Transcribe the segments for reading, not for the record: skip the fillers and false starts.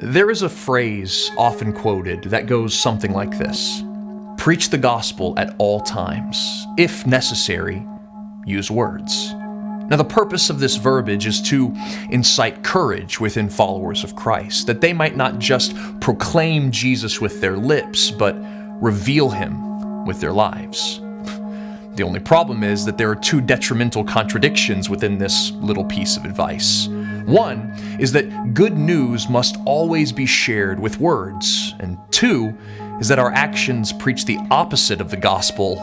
There is a phrase often quoted that goes something like this: preach the gospel at all times. If necessary, use words. Now, the purpose of this verbiage is to incite courage within followers of Christ, that they might not just proclaim Jesus with their lips, but reveal him with their lives. The only problem is that there are two detrimental contradictions within this little piece of advice. One is that good news must always be shared with words, and two is that our actions preach the opposite of the gospel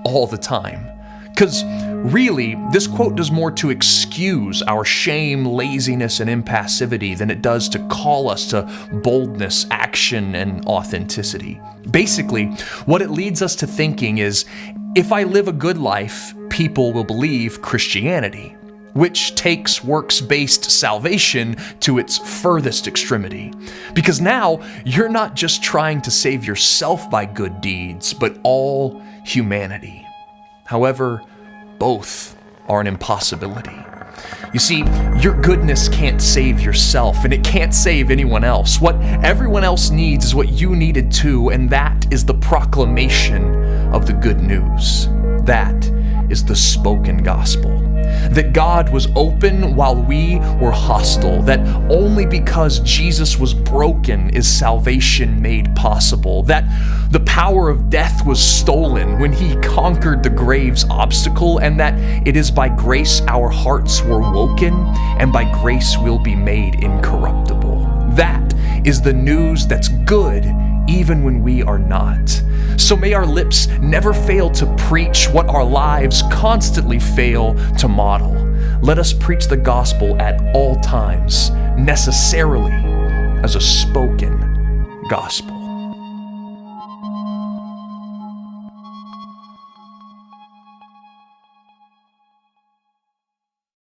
all the time. Because really, this quote does more to excuse our shame, laziness, and impassivity than it does to call us to boldness, action, and authenticity. Basically, what it leads us to thinking is, if I live a good life, people will believe Christianity, which takes works-based salvation to its furthest extremity. Because now, you're not just trying to save yourself by good deeds, but all humanity. However, both are an impossibility. You see, your goodness can't save yourself, and it can't save anyone else. What everyone else needs is what you needed too, and that is the proclamation of the good news. That is the spoken gospel. That God was open while we were hostile. That only because Jesus was broken is salvation made possible. That the power of death was stolen when he conquered the grave's obstacle, and that it is by grace our hearts were woken, and by grace we'll be made incorruptible. That is the news that's good even when we are not. So may our lips never fail to preach what our lives constantly fail to model. Let us preach the gospel at all times, necessarily as a spoken gospel.